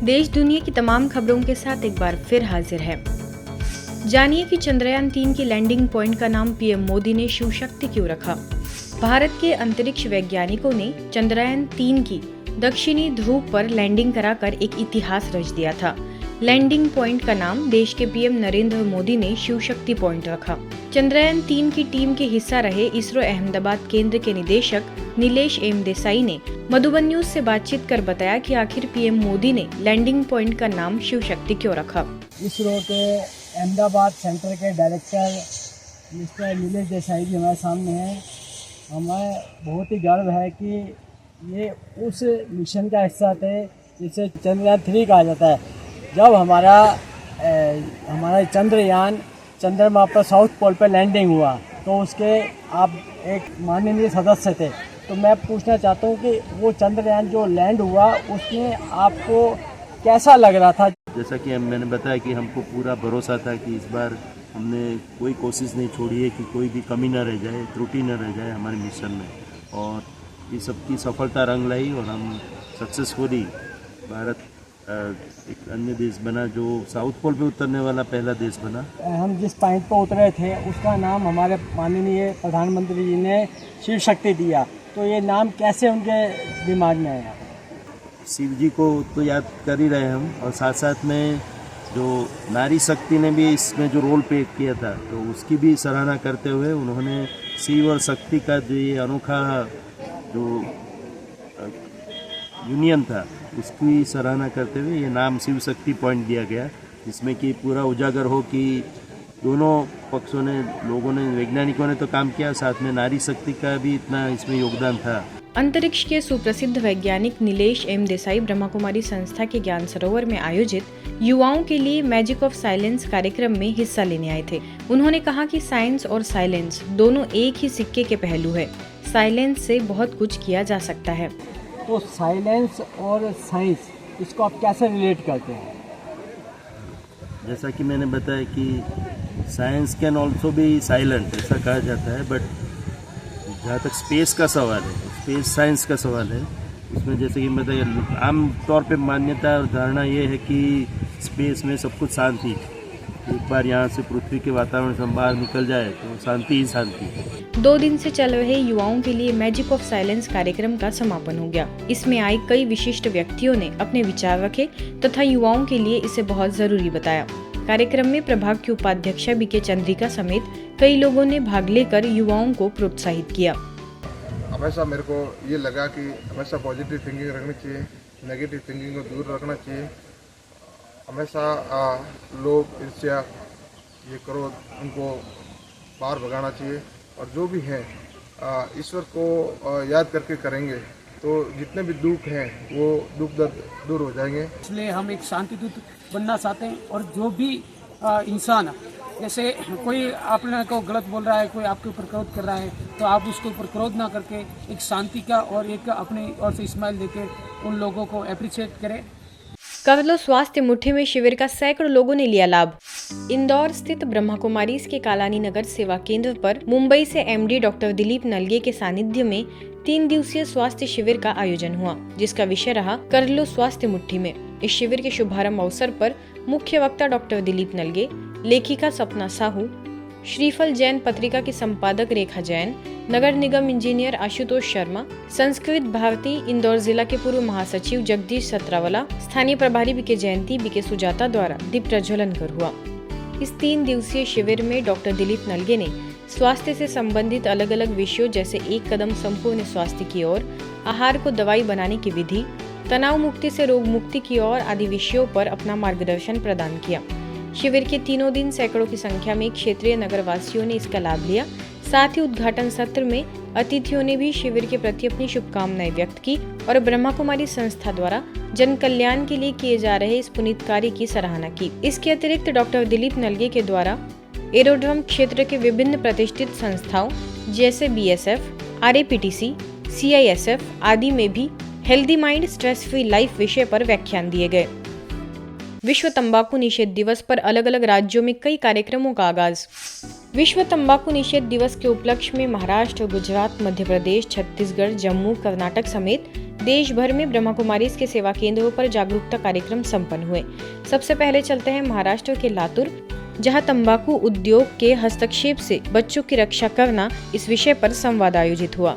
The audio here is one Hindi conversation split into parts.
देश दुनिया की तमाम खबरों के साथ एक बार फिर हाजिर है। जानिए कि चंद्रयान 3 की लैंडिंग पॉइंट का नाम पीएम मोदी ने शिव शक्ति क्यों रखा। भारत के अंतरिक्ष वैज्ञानिकों ने चंद्रयान 3 की दक्षिणी ध्रुव पर लैंडिंग कराकर एक इतिहास रच दिया था। लैंडिंग पॉइंट का नाम देश के पीएम नरेंद्र मोदी ने शिव शक्ति पॉइंट रखा। चंद्रयान 3 की टीम के हिस्सा रहे इसरो अहमदाबाद केंद्र के निदेशक नीलेश एम देसाई ने मधुबन न्यूज से बातचीत कर बताया कि आखिर पीएम मोदी ने लैंडिंग पॉइंट का नाम शिव शक्ति क्यों रखा। इसरो के अहमदाबाद सेंटर के डायरेक्टर मिस्टर नीलेश देसाई जी हमारे सामने हैं। हमें बहुत ही गर्व है कि ये उस मिशन का हिस्सा थे जिसे चंद्रयान 3 कहा जाता है। जब हमारा चंद्रयान चंद्रमा पर साउथ पोल पर लैंडिंग हुआ तो उसके आप एक माननीय सदस्य थे, तो मैं पूछना चाहता हूँ कि वो चंद्रयान जो लैंड हुआ उसमें आपको कैसा लग रहा था। जैसा कि मैंने बताया कि हमको पूरा भरोसा था कि इस बार हमने कोई कोशिश नहीं छोड़ी है कि कोई भी कमी न रह जाए, त्रुटि न रह जाए हमारे मिशन में, और ये सबकी सफलता रंग लाई और हम सक्सेसफुली भारत एक अन्य देश बना जो साउथ पोल पे उतरने वाला पहला देश बना। हम जिस पॉइंट पर उतरे थे उसका नाम हमारे माननीय प्रधानमंत्री जी ने शिव शक्ति दिया, तो ये नाम कैसे उनके दिमाग में आया? शिव जी को तो याद कर ही रहे हम, और साथ साथ में जो नारी शक्ति ने भी इसमें जो रोल प्ले किया था तो उसकी भी सराहना करते हुए उन्होंने शिव और शक्ति का जो ये अनोखा जो यूनियन था उसकी सराहना करते हुए ये नाम शिव शक्ति पॉइंट दिया गया, जिसमें कि पूरा उजागर हो कि दोनों पक्षों ने, लोगों ने, वैज्ञानिकों ने तो काम किया, साथ में नारी शक्ति का भी इतना इसमें योगदान था। अंतरिक्ष के सुप्रसिद्ध वैज्ञानिक नीलेश एम देसाई ब्रह्मा कुमारी संस्था के ज्ञान सरोवर में आयोजित युवाओं के लिए मैजिक ऑफ साइलेंस कार्यक्रम में हिस्सा लेने आए थे। उन्होंने कहा कि साइंस और साइलेंस दोनों एक ही सिक्के के पहलू है। साइलेंस से बहुत कुछ किया जा सकता है। तो साइलेंस और साइंस, इसको आप कैसे रिलेट करते हैं? जैसा कि मैंने बताया कि science can also be silent, ऐसा कहा जाता है, बट जहाँ तक स्पेस का सवाल है, स्पेस साइंस का सवाल है, उसमें जैसे कि बताइए आम तौर पे मान्यता और धारणा ये है कि स्पेस में सब कुछ शांति है। एक बार यहाँ से पृथ्वी के वातावरण से बाहर निकल जाए तो शांति ही शांति है। 2 दिन से चल रहे युवाओं के लिए मैजिक ऑफ साइलेंस कार्यक्रम का समापन हो गया। इसमें आए कई विशिष्ट व्यक्तियों ने अपने विचार रखे तथा युवाओं के लिए इसे बहुत जरूरी बताया। कार्यक्रम में प्रभाग की उपाध्यक्षा बीके चंद्रिका समेत कई लोगों ने भाग लेकर युवाओं को प्रोत्साहित किया। हमेशा मेरे को ये लगा कि हमेशा पॉजिटिव थिंकिंग रखनी चाहिए, नेगेटिव थिंकिंग को दूर रखना चाहिए। हमेशा लोग ईर्ष्या, ये क्रोध, उनको बाहर भगाना चाहिए, और जो भी है ईश्वर को याद करके करेंगे तो जितने भी दुख हैं वो दुख दर्द दूर हो जाएंगे। इसलिए हम एक शांति दूत बनना चाहते हैं, और जो भी इंसान, जैसे कोई आपने को गलत बोल रहा है, कोई आपके ऊपर क्रोध कर रहा है, तो आप उसके ऊपर क्रोध ना करके एक शांति का और एक अपनी ओर से स्माइल देके उन लोगों को अप्रिशिएट करें। कर लो स्वास्थ्य मुट्ठी में शिविर का सैकड़ों लोगों ने लिया लाभ। इंदौर स्थित ब्रह्मा कुमारीज के कालानी नगर सेवा केंद्र पर मुंबई से एमडी डॉक्टर दिलीप नलगे के सानिध्य में 3 दिवसीय स्वास्थ्य शिविर का आयोजन हुआ, जिसका विषय रहा कर लो स्वास्थ्य मुट्ठी में। इस शिविर के शुभारंभ अवसर पर मुख्य वक्ता डॉक्टर दिलीप नलगे, लेखिका सपना साहू, श्रीफल जैन पत्रिका की संपादक रेखा जैन, नगर निगम इंजीनियर आशुतोष शर्मा, संस्कृत भारती इंदौर जिला के पूर्व महासचिव जगदीश सत्रावला, स्थानीय प्रभारी बीके जयंती, बीके सुजाता द्वारा दीप प्रज्वलन कर हुआ। इस 3 दिवसीय शिविर में डॉक्टर दिलीप नलगे ने स्वास्थ्य से संबंधित अलग अलग विषयों जैसे एक कदम संपूर्ण स्वास्थ्य की ओर, आहार को दवाई बनाने की विधि, तनाव मुक्ति से रोग मुक्ति की ओर आदि विषयों पर अपना मार्गदर्शन प्रदान किया। शिविर के 3 दिन सैकड़ों की संख्या में क्षेत्रीय नगरवासियों ने इसका लाभ लिया। साथ ही उद्घाटन सत्र में अतिथियों ने भी शिविर के प्रति अपनी शुभकामनाएं व्यक्त की और ब्रह्मा कुमारी संस्था द्वारा जन कल्याण के लिए किए जा रहे इस पुनीत कार्य की सराहना की। इसके अतिरिक्त डॉक्टर दिलीप नलगे के द्वारा एरोड्रम क्षेत्र के विभिन्न प्रतिष्ठित संस्थाओं जैसे BSF, RAPTC, CISF आदि में भी healthy mind stress free life विषय पर व्याख्यान दिए गए। विश्व तंबाकू निषेध दिवस पर अलग अलग राज्यों में कई कार्यक्रमों का आगाज। विश्व तंबाकू निषेध दिवस के उपलक्ष्य में महाराष्ट्र, गुजरात, मध्य प्रदेश, छत्तीसगढ़, जम्मू, कर्नाटक समेत देश भर में ब्रह्मा कुमारीज के सेवा केंद्रों पर जागरूकता कार्यक्रम संपन्न हुए। सबसे पहले चलते हैं महाराष्ट्र के लातूर, जहां तंबाकू उद्योग के हस्तक्षेप से बच्चों की रक्षा करना इस विषय पर संवाद आयोजित हुआ।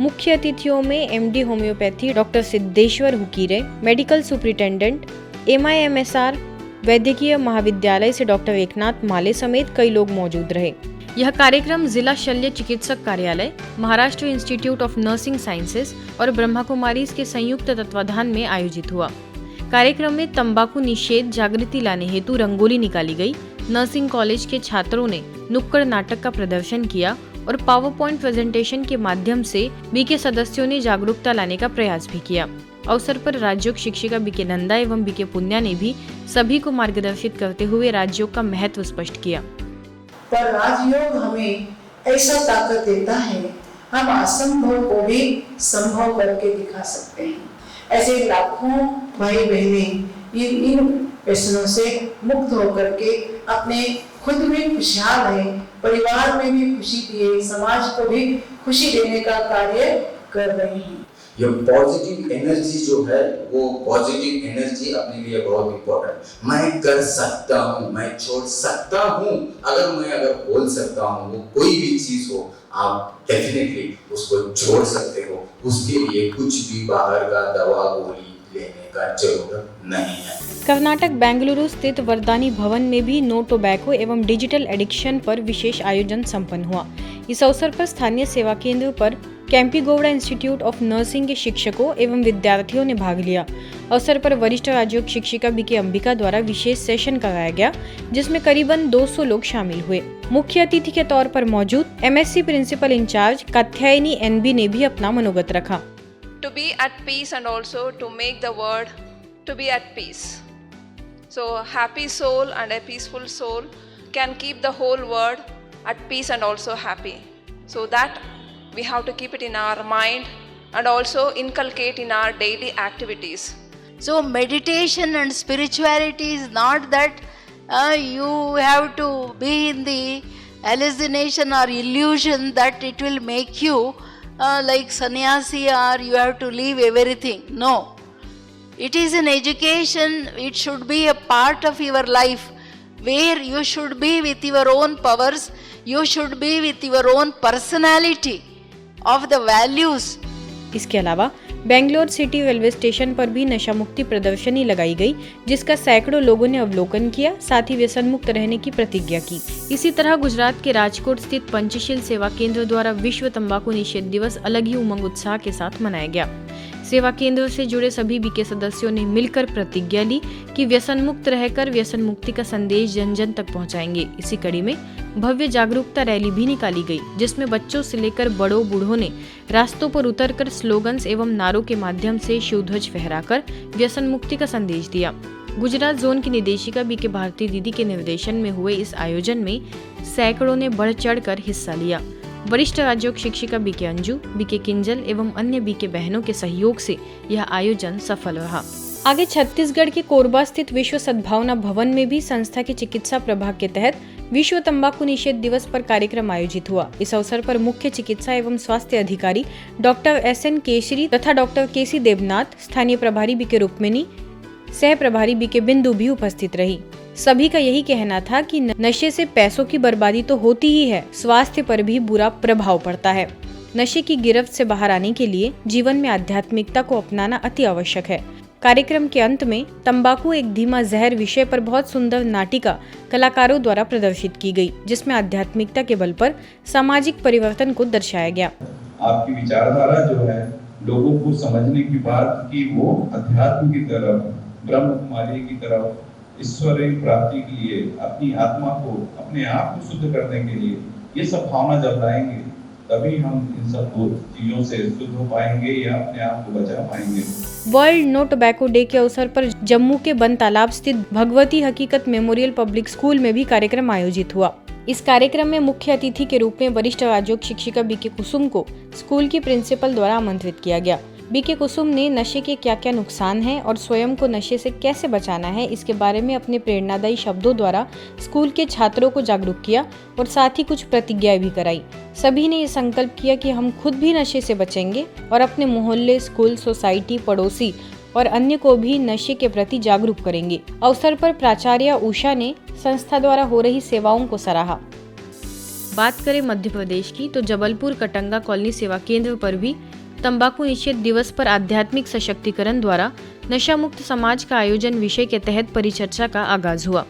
मुख्य अतिथियों में MD homeopathy doctor Siddheshwar Hukire, medical superintendent MIMSR वैद्यकीय महाविद्यालय से डॉक्टर एकनाथ माले समेत कई लोग मौजूद रहे। यह कार्यक्रम जिला शल्य चिकित्सक कार्यालय, Maharashtra institute of nursing sciences और ब्रह्मा कुमारीज के संयुक्त तत्वाधान में आयोजित हुआ। कार्यक्रम में तंबाकू निषेध जागृति लाने हेतु रंगोली निकाली गई। नर्सिंग कॉलेज के छात्रों ने नुक्कड़ नाटक का प्रदर्शन किया और पावर पॉइंट प्रेजेंटेशन के माध्यम से बी के सदस्यों ने जागरूकता लाने का प्रयास भी किया। अवसर पर राजयोग शिक्षिका BK नंदा एवं BK पुण्या ने भी सभी को मार्गदर्शित करते हुए राजयोग का महत्व स्पष्ट किया। पर राजयोग हमें ऐसा ताकत देता है, हम असंभव को भी संभव करके दिखा सकते हैं। ऐसे लाखों भाई बहनें इन व्यसनों से मुक्त होकर के अपने खुद भी खुशहाल है, परिवार में भी खुशी दिए, समाज को भी खुशी देने का कार्य कर रहे हैं। ये पॉजिटिव एनर्जी जो है, वो पॉजिटिव एनर्जी अपने लिए बहुत इम्पोर्टेंट। मैं कर सकता हूँ, मैं छोड़ सकता हूँ। अगर बोल सकता हूँ, वो कोई भी चीज हो, आप डेफिनेटली उसको छोड़ सकते हो। उसके लिए कुछ भी बाहर का दवा गोली लेने का जरूरत नहीं है। कर्नाटक बेंगलुरु स्थित वरदानी भवन में भी नो टोबैको एवं डिजिटल एडिक्शन पर विशेष आयोजन संपन्न हुआ। इस अवसर पर स्थानीय सेवा केंद्र पर कैंपीगौड़ा इंस्टीट्यूट ऑफ नर्सिंग के शिक्षकों एवं विद्यार्थियों ने भाग लिया। अवसर पर वरिष्ठ राजयोग शिक्षिका BK अंबिका द्वारा विशेष सेशन कराया गया, जिसमें करीबन 200 लोग शामिल हुए। मुख्य अतिथि के तौर पर मौजूद MSc principal incharge Katyayani NB ने भी अपना मनोगत रखा। To be at peace and also to make the world to be at peace. So happy soul and a peaceful soul can keep the whole world at peace and also happy. So that we have to keep it in our mind and also inculcate in our daily activities. So meditation and spirituality is not that you have to be in the hallucination or illusion that it will make you like sannyasi or you have to leave everything. No. It is an education, it should be a part of your life where you should be with your own powers, you should be with your own personality of the values. इसके अलावा बेंगलोर सिटी रेलवे स्टेशन पर भी नशा मुक्ति प्रदर्शनी लगाई गई, जिसका सैकड़ों लोगों ने अवलोकन किया, साथ ही व्यसन मुक्त रहने की प्रतिज्ञा की। इसी तरह गुजरात के राजकोट स्थित पंचशील सेवा केंद्र द्वारा विश्व तंबाकू निषेध दिवस अलग ही उमंग उत्साह के साथ मनाया गया। सेवा केंद्र से जुड़े सभी BK सदस्यों ने मिलकर प्रतिज्ञा ली कि व्यसन मुक्त रहकर व्यसन मुक्ति का संदेश जन जन तक पहुंचाएंगे। इसी कड़ी में भव्य जागरूकता रैली भी निकाली गई, जिसमें बच्चों से लेकर बड़ों बूढ़ों ने रास्तों पर उतरकर स्लोगन्स एवं नारों के माध्यम से शिव ध्वज फहराकर व्यसन मुक्ति का संदेश दिया। गुजरात जोन की निदेशिका BK भारती दीदी के निर्देशन में हुए इस आयोजन में सैकड़ों ने बढ़ चढ़कर हिस्सा लिया। वरिष्ठ राजयोग शिक्षिका BK अंजू, BK किंजल एवं अन्य BK बहनों के सहयोग से यह आयोजन सफल रहा। आगे छत्तीसगढ़ के कोरबा स्थित विश्व सद्भावना भवन में भी संस्था के चिकित्सा प्रभाग के तहत विश्व तंबाकू निषेध दिवस पर कार्यक्रम आयोजित हुआ। इस अवसर पर मुख्य चिकित्सा एवं स्वास्थ्य अधिकारी डॉक्टर SN केशरी तथा डॉक्टर KC देवनाथ, स्थानीय प्रभारी BK रुक्मिणी, सह प्रभारी BK बिंदु भी उपस्थित रही। सभी का यही कहना था कि नशे से पैसों की बर्बादी तो होती ही है, स्वास्थ्य पर भी बुरा प्रभाव पड़ता है। नशे की गिरफ्त से बाहर आने के लिए जीवन में आध्यात्मिकता को अपनाना अति आवश्यक है। कार्यक्रम के अंत में तंबाकू एक धीमा जहर विषय पर बहुत सुंदर नाटिका कलाकारों द्वारा प्रदर्शित की गई, जिसमें आध्यात्मिकता के बल पर सामाजिक परिवर्तन को दर्शाया गया। आपकी विचारधारा जो है लोगों को समझने की बात की वो अध्यात्म की तरफ, ब्रह्म कुमारी की तरफ, ईश्वरीय प्राप्ति के लिए, अपनी आत्मा को, अपने आप को शुद्ध करने के लिए ये सब भावना जब लाएंगे तभी हम इन सब चीजों से शुद्ध हो पाएंगे या अपने आप को बचा पाएंगे। वर्ल्ड नो टोबैको डे के अवसर पर जम्मू के बन तालाब स्थित भगवती हकीकत मेमोरियल पब्लिक स्कूल में भी कार्यक्रम आयोजित हुआ। इस कार्यक्रम में मुख्य अतिथि के रूप में वरिष्ठ राजयोग शिक्षिका BK कुसुम को स्कूल की प्रिंसिपल द्वारा आमंत्रित किया गया। बीके कुसुम ने नशे के क्या क्या नुकसान हैं और स्वयं को नशे से कैसे बचाना है इसके बारे में अपने प्रेरणादायी शब्दों द्वारा स्कूल के छात्रों को जागरूक किया और साथ ही कुछ प्रतिज्ञाएं भी कराई। सभी ने ये संकल्प किया कि हम खुद भी नशे से बचेंगे और अपने मोहल्ले, स्कूल, सोसाइटी, पड़ोसी और अन्य को भी नशे के प्रति जागरूक करेंगे। अवसर पर प्राचार्य उषा ने संस्था द्वारा हो रही सेवाओं को सराहा। बात करें मध्य प्रदेश की तो जबलपुर कटंगा कॉलोनी सेवा केंद्र पर भी तंबाकू निषेध दिवस पर आध्यात्मिक सशक्तिकरण द्वारा नशा मुक्त समाज का आयोजन विषय के तहत परिचर्चा का आगाज हुआ।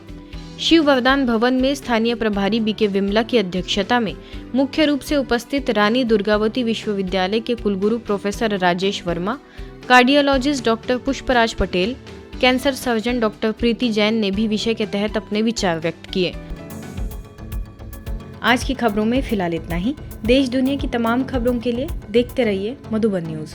शिव वरदान भवन में स्थानीय प्रभारी बीके विमला की अध्यक्षता में मुख्य रूप से उपस्थित रानी दुर्गावती विश्वविद्यालय के कुलगुरु professor Rajesh Verma, cardiologist doctor Pushpraj Patel, cancer surgeon doctor Preeti Jain ने भी विषय के तहत अपने विचार व्यक्त किए। आज की खबरों में फिलहाल इतना ही। देश दुनिया की तमाम खबरों के लिए देखते रहिए मधुबन न्यूज़।